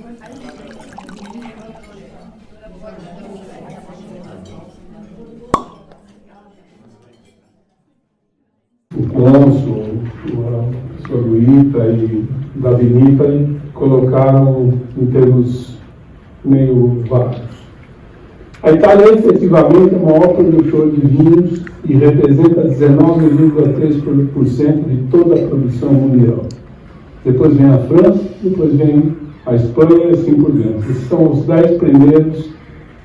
O cônsul, a sua Luíta e da Vinícola colocaram em termos meio vagos. A Itália efetivamente é o maior produtor de vinhos e representa 19,3% de toda a produção mundial. Depois vem a França, depois vem a Espanha e assim por diante. Esses são os 10 primeiros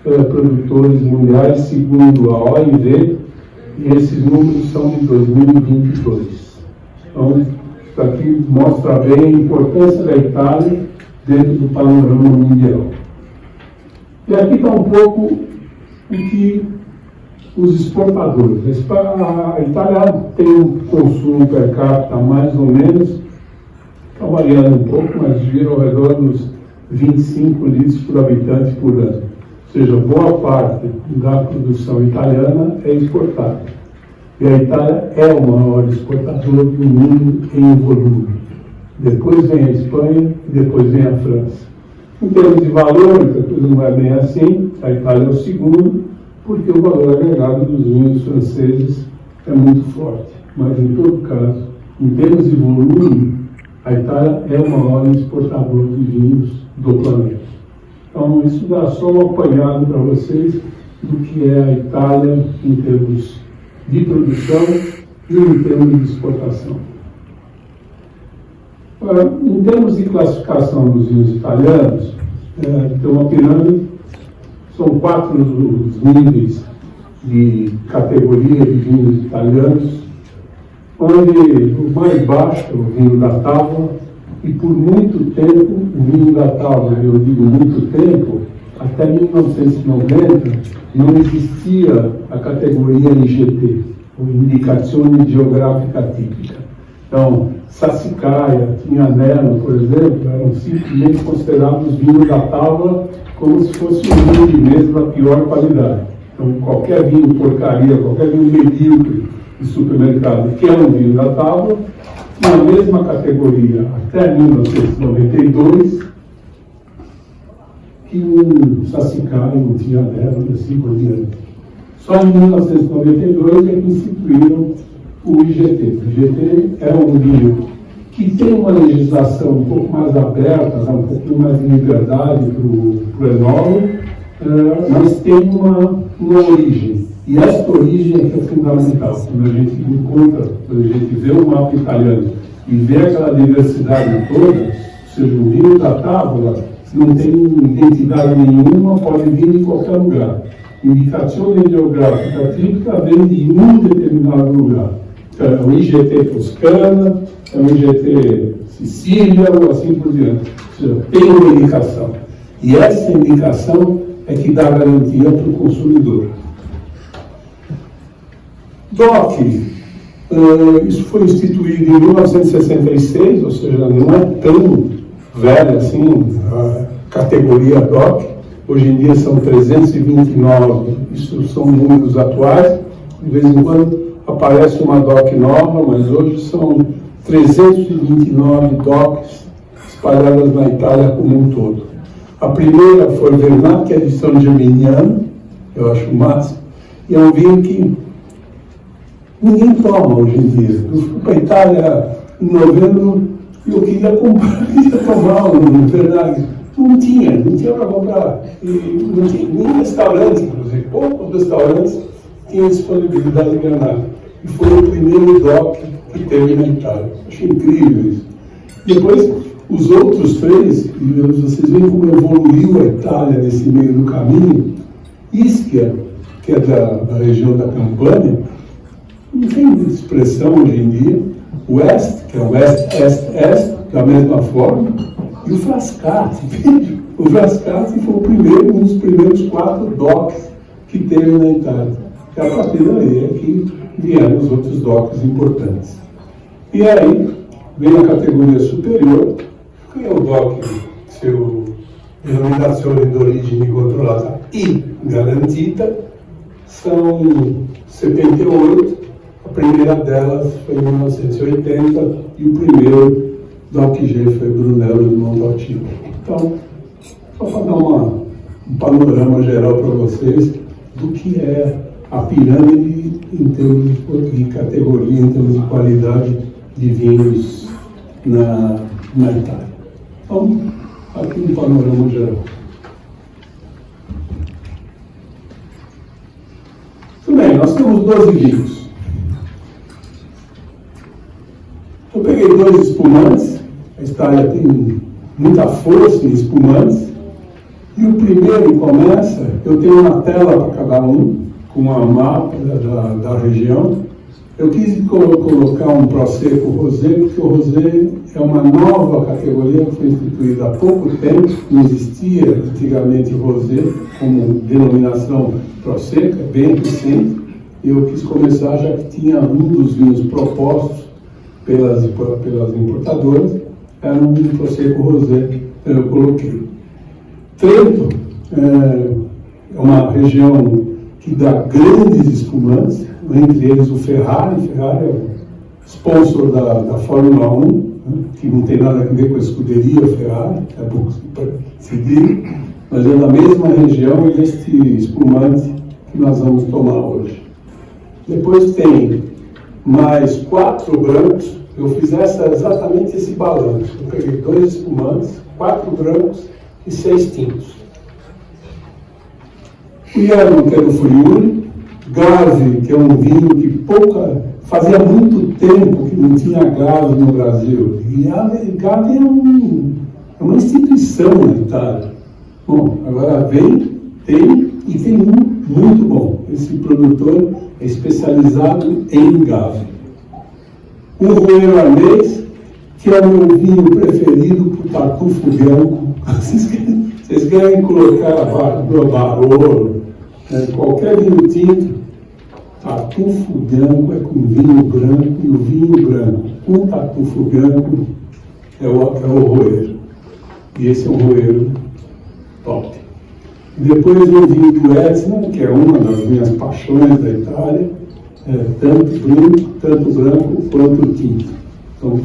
produtores mundiais, segundo a OMV, e esses números são de 2022. Então, isso aqui mostra bem a importância da Itália dentro do panorama mundial. E aqui está um pouco o que os exportadores. A Itália tem um consumo per capita mais ou menos, está variando um pouco, mas gira ao redor dos 25 litros por habitante por ano. Ou seja, boa parte da produção italiana é exportada. E a Itália é o maior exportador do mundo em volume. Depois vem a Espanha e depois vem a França. Em termos de valor, a coisa não é bem assim. A Itália é o segundo, porque o valor agregado dos vinhos franceses é muito forte. Mas, em todo caso, em termos de volume, a Itália é o maior exportador de vinhos do planeta. Então, isso dá só um apanhado para vocês do que é a Itália em termos de produção e em termos de exportação. Em termos de classificação dos vinhos italianos, tem uma pirâmide, são 4 os níveis de categoria de vinhos italianos, onde o mais baixo é o vinho da tábua, e por muito tempo, o vinho da tábua, eu digo muito tempo, até 1990, não existia a categoria IGT, ou Indicazione Geográfica Típica. Então, Sassicaia, Tignanello, por exemplo, eram simplesmente considerados vinhos da tábua como se fosse um vinho de mesa da pior qualidade. Então, qualquer vinho porcaria, qualquer vinho medíocre de supermercado, que é um vinho da tábua, tinha a mesma categoria até 1992, que um Sassicaia, um Tignanello, e assim por diante. Só em 1992 é que instituíram o IGT. O IGT é um vinho que tem uma legislação um pouco mais aberta, dá um pouquinho mais de liberdade para o enólogo, mas tem uma origem. E esta origem é que é fundamental. Quando a gente encontra, quando a gente vê o mapa italiano e vê aquela diversidade toda, ou seja, o vinho da tábua não tem identidade nenhuma, pode vir de qualquer lugar. Indicazione Geográfica Típica vem de um determinado lugar. É o IGT Toscana, é o IGT Sicília, ou assim por diante. Ou seja, tem uma indicação. E essa indicação é que dá garantia para o consumidor. DOC, isso foi instituído em 1966, ou seja, não é tão velha assim a categoria DOC. Hoje em dia são 329, isso são números atuais. De vez em quando aparece uma DOC nova, mas hoje são 329 DOCs espalhadas na Itália como um todo. A primeira foi Vernat, que é de San Gimignano, eu acho o máximo, e é um vinho que ninguém toma hoje em dia. Eu fui para a Itália em novembro e eu queria comprar, queria tomar um Vernat. Não tinha para comprar. E não tinha nem restaurante, inclusive. Poucos restaurantes tinham disponibilidade de Vernat. E foi o primeiro DOC que teve na Itália. Acho incrível isso. Depois, os outros 3, vocês veem como evoluiu a Itália nesse meio do caminho. Ischia, que é da região da Campânia, não tem expressão hoje em dia. West, que é West-Est-Est, da mesma forma. E o Frascati, o Frascati foi um dos primeiros 4 DOCs que teve na Itália. E a partir daí é que vieram os outros DOCs importantes. E aí vem a categoria superior, que é o DOC, seu denominazione d'origine controlata e garantita, são 78, a primeira delas foi em 1980 e o primeiro DOC G foi Brunello de Montalcino. Então, Só para dar um panorama geral para vocês do que é a pirâmide em termos de categoria, em termos de qualidade de vinhos na Itália. Então, aqui um panorama geral. Muito bem, nós temos 12 vinhos. Eu peguei 2 espumantes, a Itália tem muita força em espumantes, e o primeiro começa, eu tenho uma tela para cada um, com uma mapa da região. Eu quis colocar um Prosecco Rosé, porque o Rosé é uma nova categoria que foi instituída há pouco tempo, não existia antigamente Rosé como denominação Prosecco, é bem recente, e eu quis começar já que tinha um dos vinhos propostos pelas importadoras, era um Prosecco Rosé, então eu coloquei. Trento é uma região que dá grandes espumantes, entre eles o Ferrari. Ferrari é o sponsor da Fórmula 1, né, que não tem nada a ver com a escuderia Ferrari, é bom seguir, mas é da mesma região e este espumante que nós vamos tomar hoje. Depois tem mais 4 brancos. Eu fiz exatamente esse balanço. Eu peguei 2 espumantes, 4 brancos e 6 tintos. Piano, que era o Friuli, Gave, que é um vinho que fazia muito tempo que não tinha Gave no Brasil. E Gave é uma instituição na Itália. Bom, agora tem um muito bom. Esse produtor é especializado em Gave. O Roero Arnês, que é o meu vinho preferido por Tartufo Bianco. Vocês querem colocar Barolo, qualquer vinho tinto, Tartufo Bianco é com vinho branco, e o vinho branco com Tartufo Bianco é o Roero. E esse é um Roero top. Depois o vinho do Etna, que é uma das minhas paixões da Itália, tanto branco quanto tinto. Então,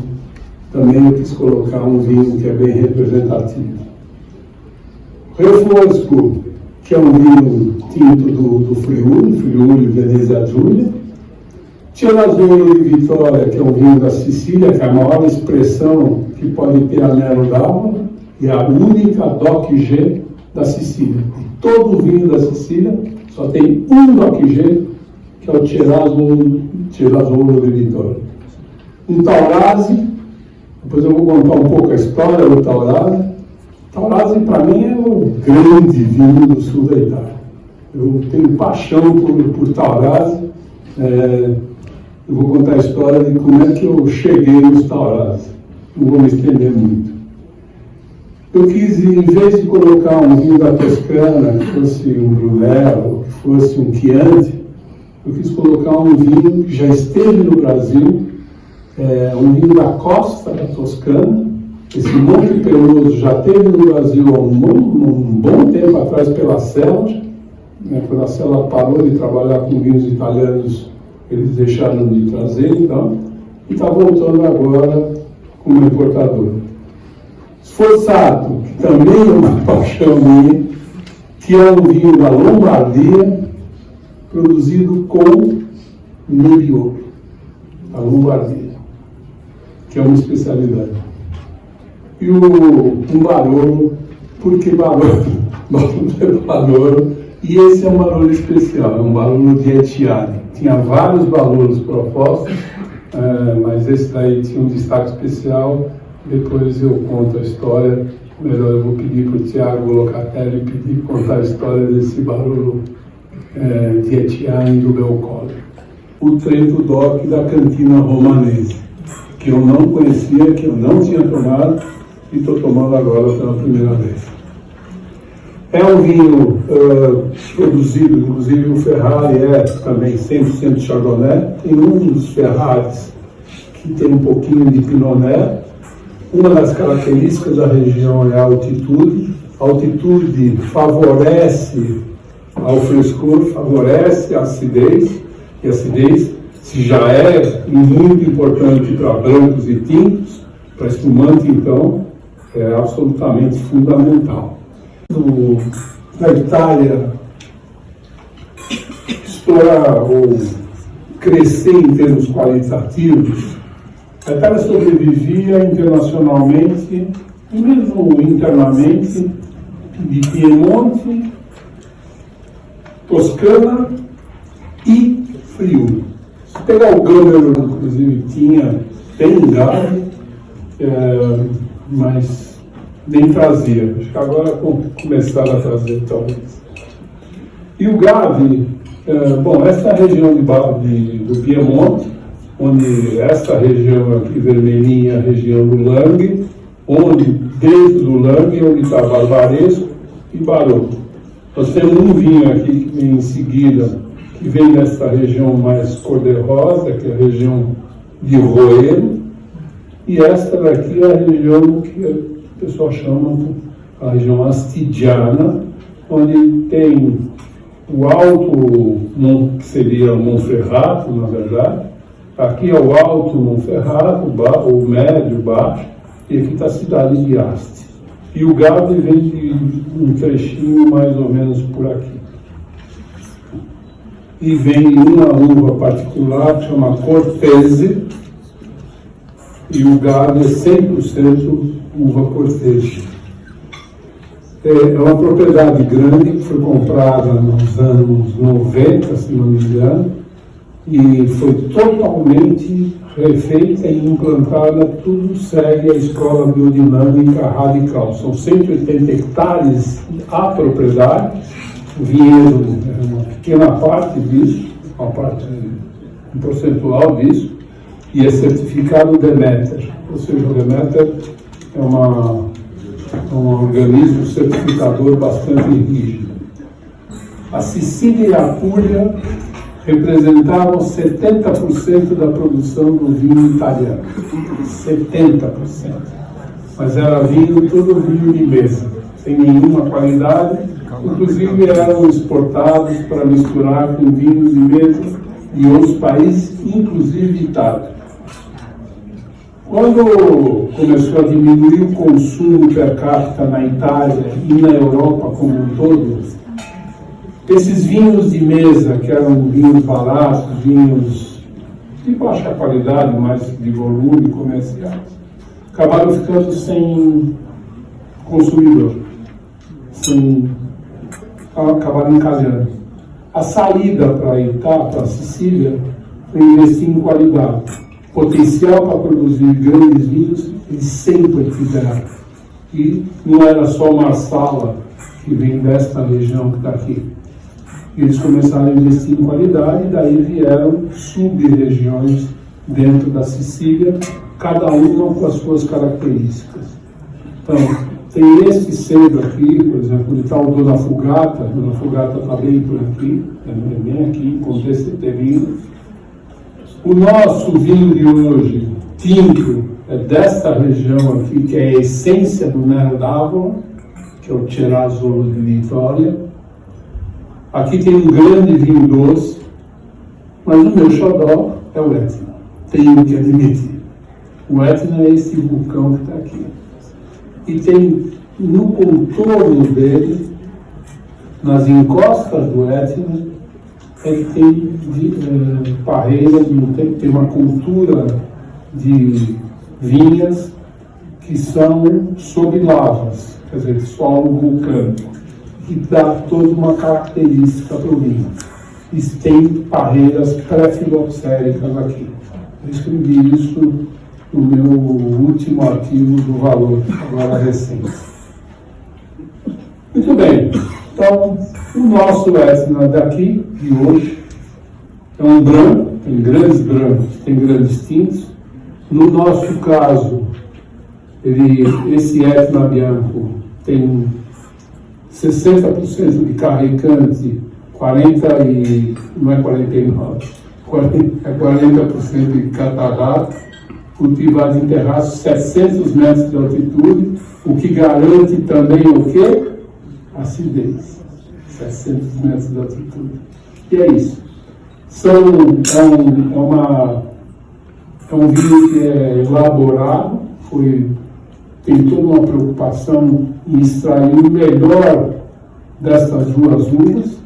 também eu quis colocar um vinho que é bem representativo. Refosco, que é um vinho tinto do Friuli, Venezia Giulia. Cianazolo di Vittoria, que é um vinho da Sicília, que é a maior expressão que pode ter anelo d'água, e a única DOC G da Sicília. E todo vinho da Sicília só tem um DOC G, que é o Cianazolo di Vittoria. Um Taurasi, depois eu vou contar um pouco a história do Taurasi. Taurasi, para mim, é o grande vinho do sul da Itália. Eu tenho paixão por Taurasi. Eu vou contar a história de como é que eu cheguei nos Taurasi. Não vou me estender muito. Eu quis, em vez de colocar um vinho da Toscana, que fosse um Brunello, que fosse um Chianti, eu quis colocar um vinho que já esteve no Brasil, um vinho da costa da Toscana. Esse Monte Peloso já teve no Brasil há um bom tempo atrás pela Celta. Quando a Celta parou de trabalhar com vinhos italianos, eles deixaram de trazer, então, e está voltando agora como importador. Sforzato, que também é uma paixão minha, que é um vinho da Lombardia, produzido com Nebbiolo, a Lombardia, que é uma especialidade. E um Barolo, porque Barolo é Barolo, e esse é um Barolo especial, é um Barolo de Ettiane. Tinha vários Barolos propostos, mas esse daí tinha um destaque especial. Depois eu conto a história, melhor eu vou pedir para o Tiago Locatelli pedir contar a história desse Barolo de Ettiane do Belcollo. O Trento DOC da Cantina Romanese, que eu não conhecia, que eu não tinha tomado, e estou tomando agora pela primeira vez. É um vinho produzido, inclusive o Ferrari é também 100% Chardonnay. Tem um dos Ferraris que tem um pouquinho de Pinot Noir. Uma das características da região é a altitude. A altitude favorece ao frescor, favorece a acidez, e a acidez, se já é muito importante para brancos e tintos, para espumante, então, é absolutamente fundamental. da Itália estourar ou crescer em termos qualitativos, a Itália sobrevivia internacionalmente e mesmo internamente de Piemonte, Toscana e Friuli. Se pegar o Gâmbero, inclusive, tem gado, mas nem trazia. Acho que agora começaram a trazer, talvez. E o Gave, essa região do Piemonte, onde essa região aqui vermelhinha é a região do Langhe, onde dentro do Langhe onde está Barbaresco e Barolo. Nós temos um vinho aqui que vem em seguida, que vem dessa região mais cor-de-rosa, que é a região de Roero, e esta daqui é a região que o pessoal chama a região astigiana, onde tem o alto, que seria Monferrato, na verdade. Aqui é o alto Monferrato, o médio, o baixo, e aqui está a cidade de Asti. E o Gave vem de um trechinho mais ou menos por aqui. E vem uma uva particular que chama Cortese, e o Gave é 100% uva Cortese. É uma propriedade grande que foi comprada nos anos 90, se não me engano, e foi totalmente refeita e implantada, tudo segue a escola biodinâmica radical. São 180 hectares a propriedade, o vinhedo é uma pequena parte disso, uma parte, um percentual disso, e é certificado Demeter, ou seja, o Demeter é um organismo certificador bastante rígido. A Sicília e a Puglia representavam 70% da produção do vinho italiano. 70%. Mas era todo vinho de mesa, sem nenhuma qualidade. Inclusive eram exportados para misturar com vinhos de mesa de outros países, inclusive Itália. Quando começou a diminuir o consumo per capita na Itália e na Europa como um todo, esses vinhos de mesa, que eram vinhos baratos, vinhos de baixa qualidade, mas de volume comerciais, acabaram ficando sem consumidor, acabaram encalhando. A saída para a Sicília foi investir em qualidade. Potencial para produzir grandes vinhos, eles sempre tiveram. E não era só Marsala, que vem desta região que está aqui. Eles começaram a investir em qualidade, e daí vieram sub-regiões dentro da Sicília, cada uma com as suas características. Então, tem esse selo aqui, por exemplo, onde está o Dona Fugata está bem por aqui, é bem aqui, em contexto terreno. O nosso vinho de hoje, tinto, é desta região aqui, que é a essência do Nero d'Avola, que é o Cerasolo de Vitória. Aqui tem um grande vinho doce, mas o meu xodó é o Etna. Tenho que admitir. O Etna é esse vulcão que está aqui. E tem no contorno dele, nas encostas do Etna, que tem parreira, tem uma cultura de vinhas que são sob lavas, quer dizer, solo vulcânico, que dá toda uma característica para o vinho. E tem parreiras pré-filoxéricas aqui. Eu escrevi isso no meu último artigo do Valor, agora recente. Muito bem. Então, o nosso Etna daqui, de hoje, é um branco, tem grandes brancos, tem grandes tintos. No nosso caso, esse Etna Bianco tem 60% de carregante, não é 49, é 40% de catarrato, cultivado em terraços 700 metros de altitude, o que garante também o quê? Acidez. 700 metros de altitude. E é isso. É um vinho que é elaborado, tem toda uma preocupação em extrair o melhor dessas duas uvas.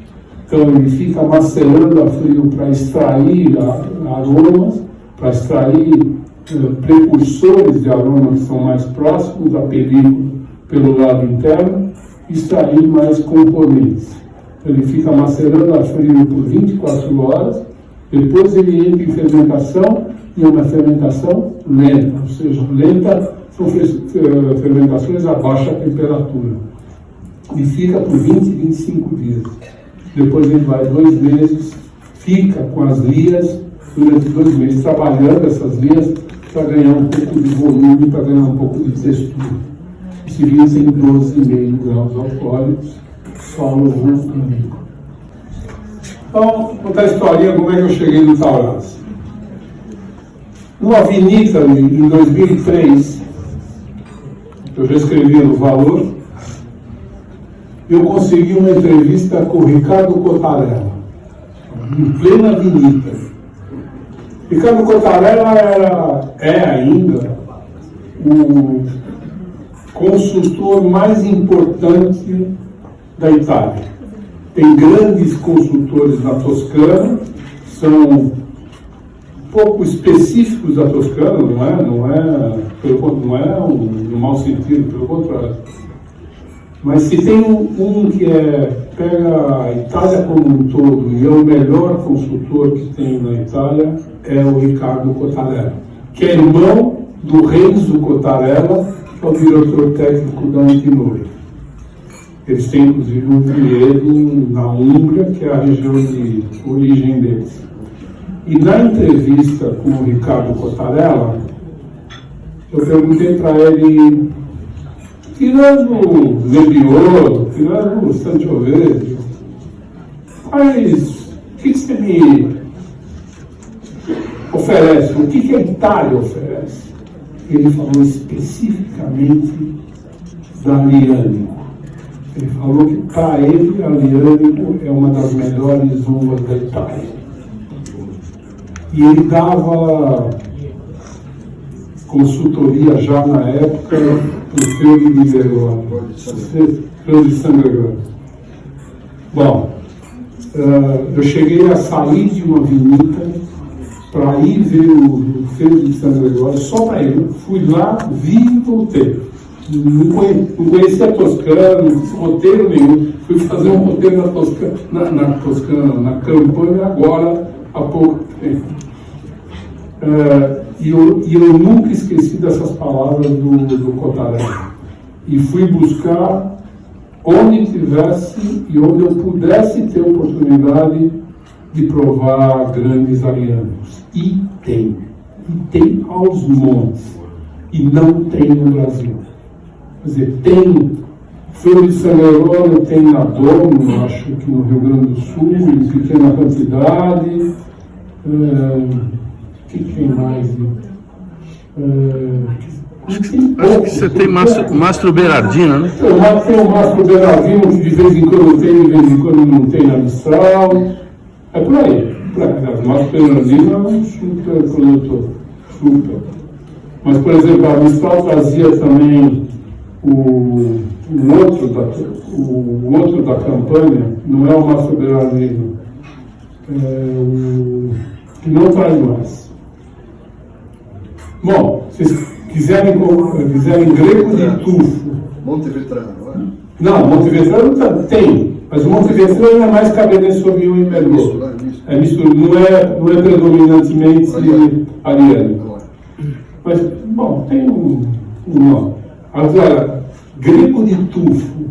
Então ele fica macerando a frio para extrair aromas, para extrair precursores de aroma que são mais próximos da película pelo lado interno, e extrair mais componentes. Ele fica macerando a frio por 24 horas, depois ele entra em fermentação, e é uma fermentação lenta, ou seja, lenta são fermentações a baixa temperatura. E fica por 20, 25 dias. Depois ele vai 2 meses, fica com as lias durante 2 meses, trabalhando essas lias para ganhar um pouco de volume, para ganhar um pouco de textura. Esse vinho tem 12,5 graus alcoólicos, solo vulcânico. Então, vou contar a historinha como é que eu cheguei no Taurasi. Numa vinícola em 2003, eu já escrevia no Valor, eu consegui uma entrevista com o Ricardo Cottarella, em plena vinícola. Ricardo Cottarella é ainda o consultor mais importante da Itália. Tem grandes consultores na Toscana, são pouco específicos da Toscana, não é no mau sentido, pelo contrário. Mas se tem um que pega a Itália como um todo e é o melhor consultor que tem na Itália, é o Ricardo Cottarella, que é irmão do Renzo Cottarella, que é o diretor técnico da Antinori. Eles têm, inclusive, um vinhedo na Umbria, que é a região de origem deles. E na entrevista com o Ricardo Cottarella, eu perguntei para ele, tirando o Nebbiolo, tirando o Sangiovese, mas o que você me oferece? O que a Itália oferece? Ele falou especificamente da Aglianico. Ele falou que para ele a Aglianico é uma das melhores uvas da Itália. E ele dava consultoria já na época para o Feudo de Verona, Feudo de San Gregorio. Bom, eu cheguei a sair de uma vinícola para ir ver o Feudo de San Gregorio, só para ir. Fui lá, vi e voltei. Não conhecia a Toscana, não fiz roteiro nenhum. Fui fazer um roteiro na Toscana, na Campanha, agora há pouco tempo. E eu nunca esqueci dessas palavras do Cottarella. E fui buscar onde tivesse e onde eu pudesse ter oportunidade de provar grandes Aglianicos. E tem aos montes. E não tem no Brasil. Quer dizer, tem Feudo de San Gregorio, tem na Domo, acho que no Rio Grande do Sul, em pequena quantidade. O que tem mais? Acho que você tem Mastro Berardino, né? Tem o Mastro Berardino, que de vez em quando tem, de vez em quando não tem na Mistral. É por aí. O Mastro Berardino é um super produtor. Super. Mas, por exemplo, a Mistral trazia também o outro da campanha, não é o Mastro Berardino, que não traz mais. Bom, se vocês quiserem greco de tufo. Montevetrano, não é? Não, Montevetrano tem, mas o Montevetrano é mais Cabernet Sauvignon e Merlot. É mistura, não é predominantemente ariano. Mas, bom, tem um. Agora, greco de tufo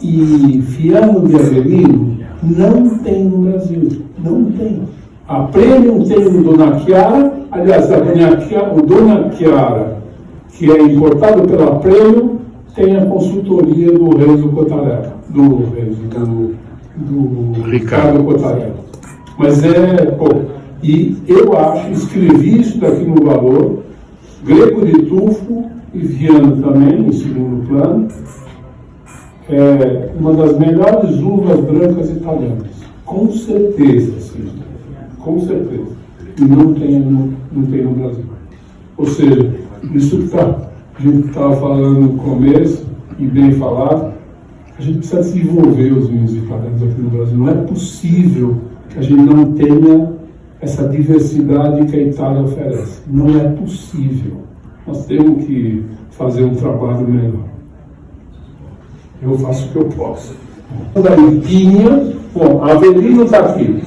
e fiano de avelino não tem no Brasil. Não tem. A Premium tem o Dona Chiara, aliás, o Dona Chiara, que é importado pela Premium, tem a consultoria do Renzo Cottarella, do Ricardo Cottarella. Mas e eu acho, escrevi isso daqui no Valor, greco de tufo e Viana também, em segundo plano, é uma das melhores uvas brancas italianas, com certeza, sim. Com certeza. E não tem no Brasil. Ou seja, isso que a gente estava falando no começo, e bem falado, a gente precisa desenvolver os vinhos italianos aqui no Brasil. Não é possível que a gente não tenha essa diversidade que a Itália oferece. Não é possível. Nós temos que fazer um trabalho melhor. Eu faço o que eu posso. Da Irpínia, bom, Avellino está aqui.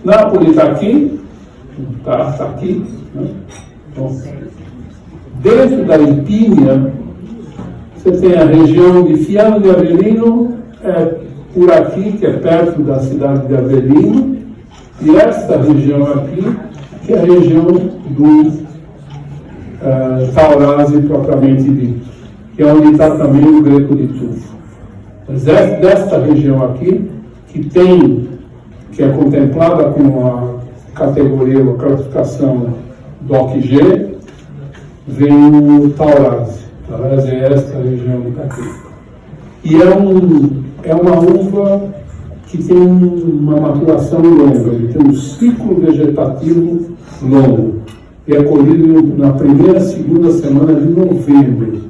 Nápoles está aqui. Tá aqui. Né? Então, dentro da Irpínia, você tem a região de Fiano de Avellino, por aqui, que é perto da cidade de Avellino, e esta região aqui, que é a região do Taurasi propriamente dito, que é onde está também o Greco de Tufo. Mas desta região aqui, que é contemplada com a categoria, a classificação DOC-G, vem o Taurasi. Taurasi é esta região que está aqui. E é uma uva que tem uma maturação longa, ele tem um ciclo vegetativo longo. E é colhido na primeira, segunda semana de novembro.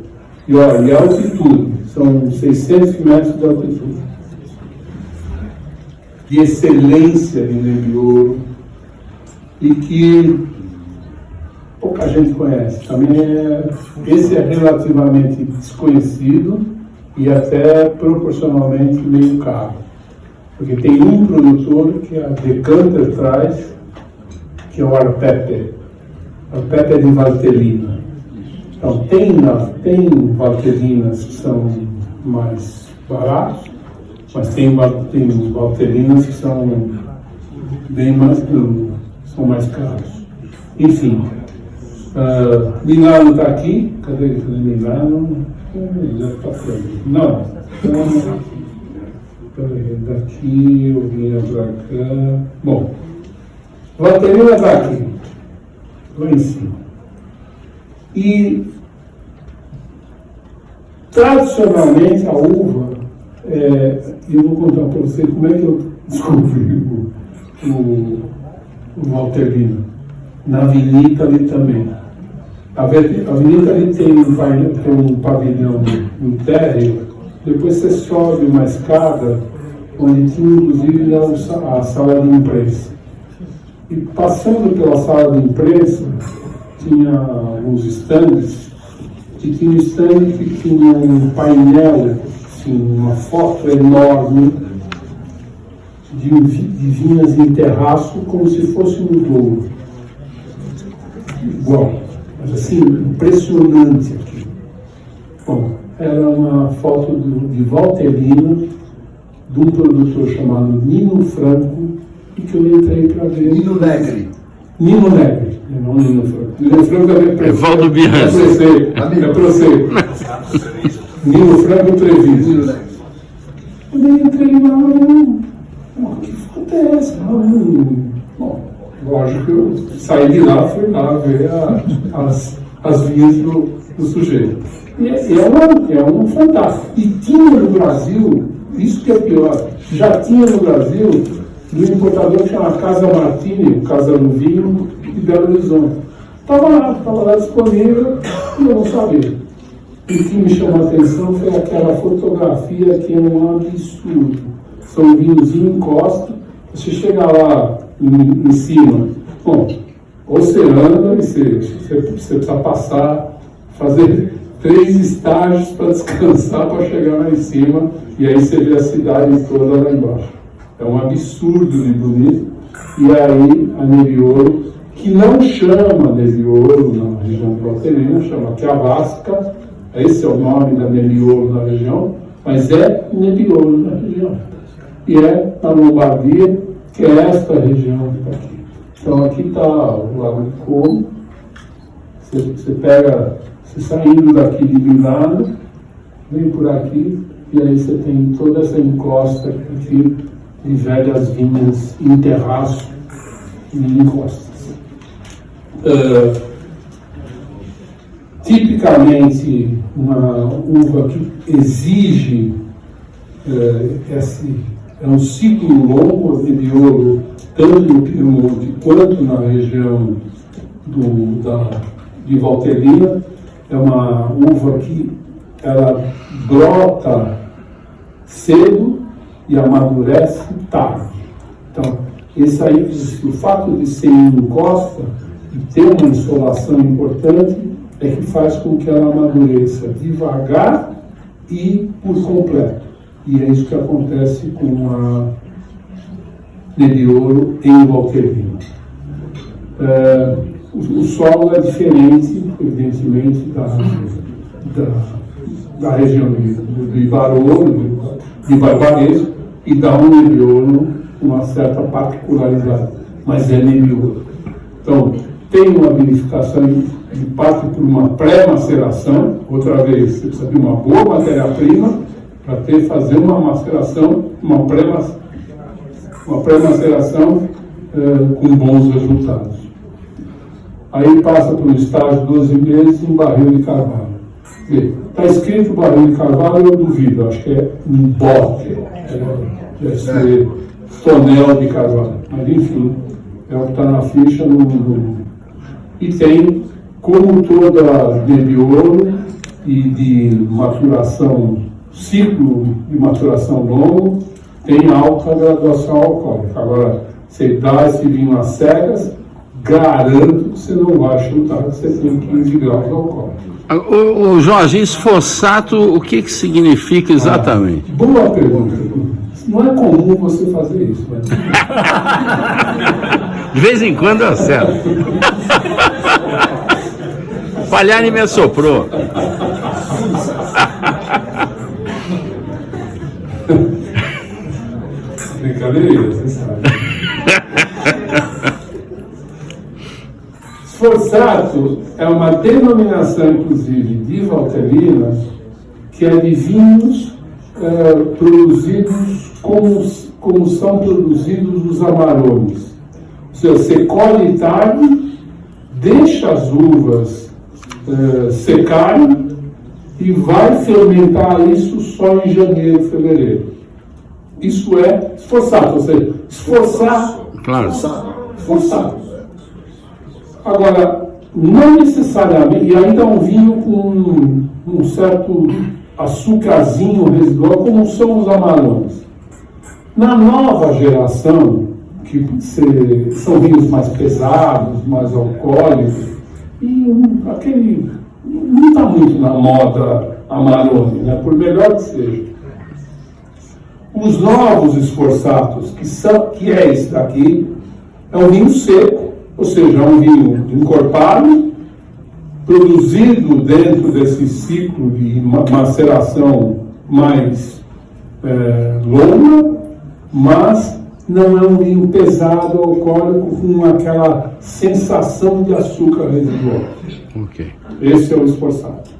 E olha, e a altitude, são 600 metros de altitude. De excelência de Nebbiolo, e que pouca gente conhece. Também esse é relativamente desconhecido e até proporcionalmente meio caro. Porque tem um produtor que a Decanter traz, que é o Arpepe. Arpepe é de Valtellina. Então tem Valtellinas que são mais baratos, mas tem Valtellinas que são bem mais, são mais caros. Enfim, Milano está aqui. Cadê Milano? Já está por ali. Não. Daqui, eu vinha para cá. Bom, Valtellina está aqui, lá em cima. E, tradicionalmente, a uva, eu vou contar para você como é que eu descobri o Valtellina. Na Vinícola também. A Vinícola tem um pavilhão no térreo. Depois você sobe uma escada, onde tinha inclusive a sala de imprensa. E passando pela sala de imprensa, tinha alguns estandes, e tinha um stand que tinha um painel, assim, uma foto enorme de vinhas em terraço, como se fosse um Douro. Igual, mas assim, impressionante aqui. Bom, era uma foto de Valtellina, de um produtor chamado Nino Franco, e que eu entrei para ver. Nino Negri. Nino Negri, não Nino Franco. Nino Franco é Valdo Bianchi. É Prosecco. Nino Franco Treviso. Nino Negri. Eu entrei lá, que foto é essa? Bom, lógico que eu saí de lá, fui lá ver as vinhas do sujeito. E é um fantástico. E tinha no Brasil, isso que é pior, já tinha no Brasil um importador que chama Casa Martini, Casa do Vinho, de Belo Horizonte. Estava lá disponível e eu não sabia. O que me chamou a atenção foi aquela fotografia que é um absurdo. São vinhos em encosta, você chega lá em cima, bom, ou você anda e você precisa passar, fazer 3 estágios para descansar, para chegar lá em cima, e aí você vê a cidade toda lá embaixo. É um absurdo de bonito. E aí a Nebbiolo, que não chama Nebbiolo na região de Valtellina, chama Chiavasca, esse é o nome da Nebbiolo na região, mas é Nebbiolo na região. E é na Lombardia, que é esta região que está aqui. Então aqui está o Lago de Como. Você saindo daqui de Milano, vem por aqui, e aí você tem toda essa encosta aqui de velhas vinhas em terraço e em encostas. Tipicamente, uma uva que exige é um ciclo longo de Nebbiolo, tanto no Piemonte quanto na região de Valtellina. É uma uva que ela brota cedo e amadurece tarde. Então, esse aí, o fato de ser em encosta e ter uma insolação importante é que faz com que ela amadureça devagar e por completo. E é isso que acontece com a Nebbiolo em Valtellina. O solo é diferente, evidentemente, da região do Ibarolo, de Barbaresco, e dá um Nebbiolo uma certa particularidade, mas é Nebbiolo. Então, tem uma vinificação de parte por uma pré-maceração, outra vez, você precisa de uma boa matéria-prima para fazer uma maceração, uma pré-maceração com bons resultados. Aí passa por um estágio de 12 meses em barril de carvalho. Está escrito barril de carvalho, eu duvido, acho que é um bote, deve ser tonel de carvalho, mas enfim, é o que está na ficha. E tem, como toda Nebbiolo e de maturação, ciclo de maturação longo, tem alta graduação alcoólica. Agora, você dá esse vinho às cegas, garanto que você não vai chutar que você tem 15 graus de alcoólico. O Jorge, esforçato, o que significa exatamente? Boa pergunta. Não é comum você fazer isso, né? De vez em quando eu acerto. Palhani me assoprou. Brincadeira, você sabe. Sforzato é uma denominação, inclusive, de Valtellina, que é de vinhos produzidos como são produzidos os Amarones. Ou seja, você colhe tarde, deixa as uvas secarem e vai fermentar isso só em janeiro, fevereiro. Isso é Sforzato, ou seja, esforçar. Claro. Esforçado. Agora, não necessariamente, e ainda um vinho com um certo açúcarzinho residual, como são os Amarones. Na nova geração, que são vinhos mais pesados, mais alcoólicos, e aquele não está muito na moda Amarone, né? Por melhor que seja. Os novos Sforzatos, que é esse daqui, é um vinho seco, ou seja, é um vinho encorpado, produzido dentro desse ciclo de maceração mais longa, mas não é um vinho pesado, alcoólico, com aquela sensação de açúcar residual. Okay. Esse é o Sforzato.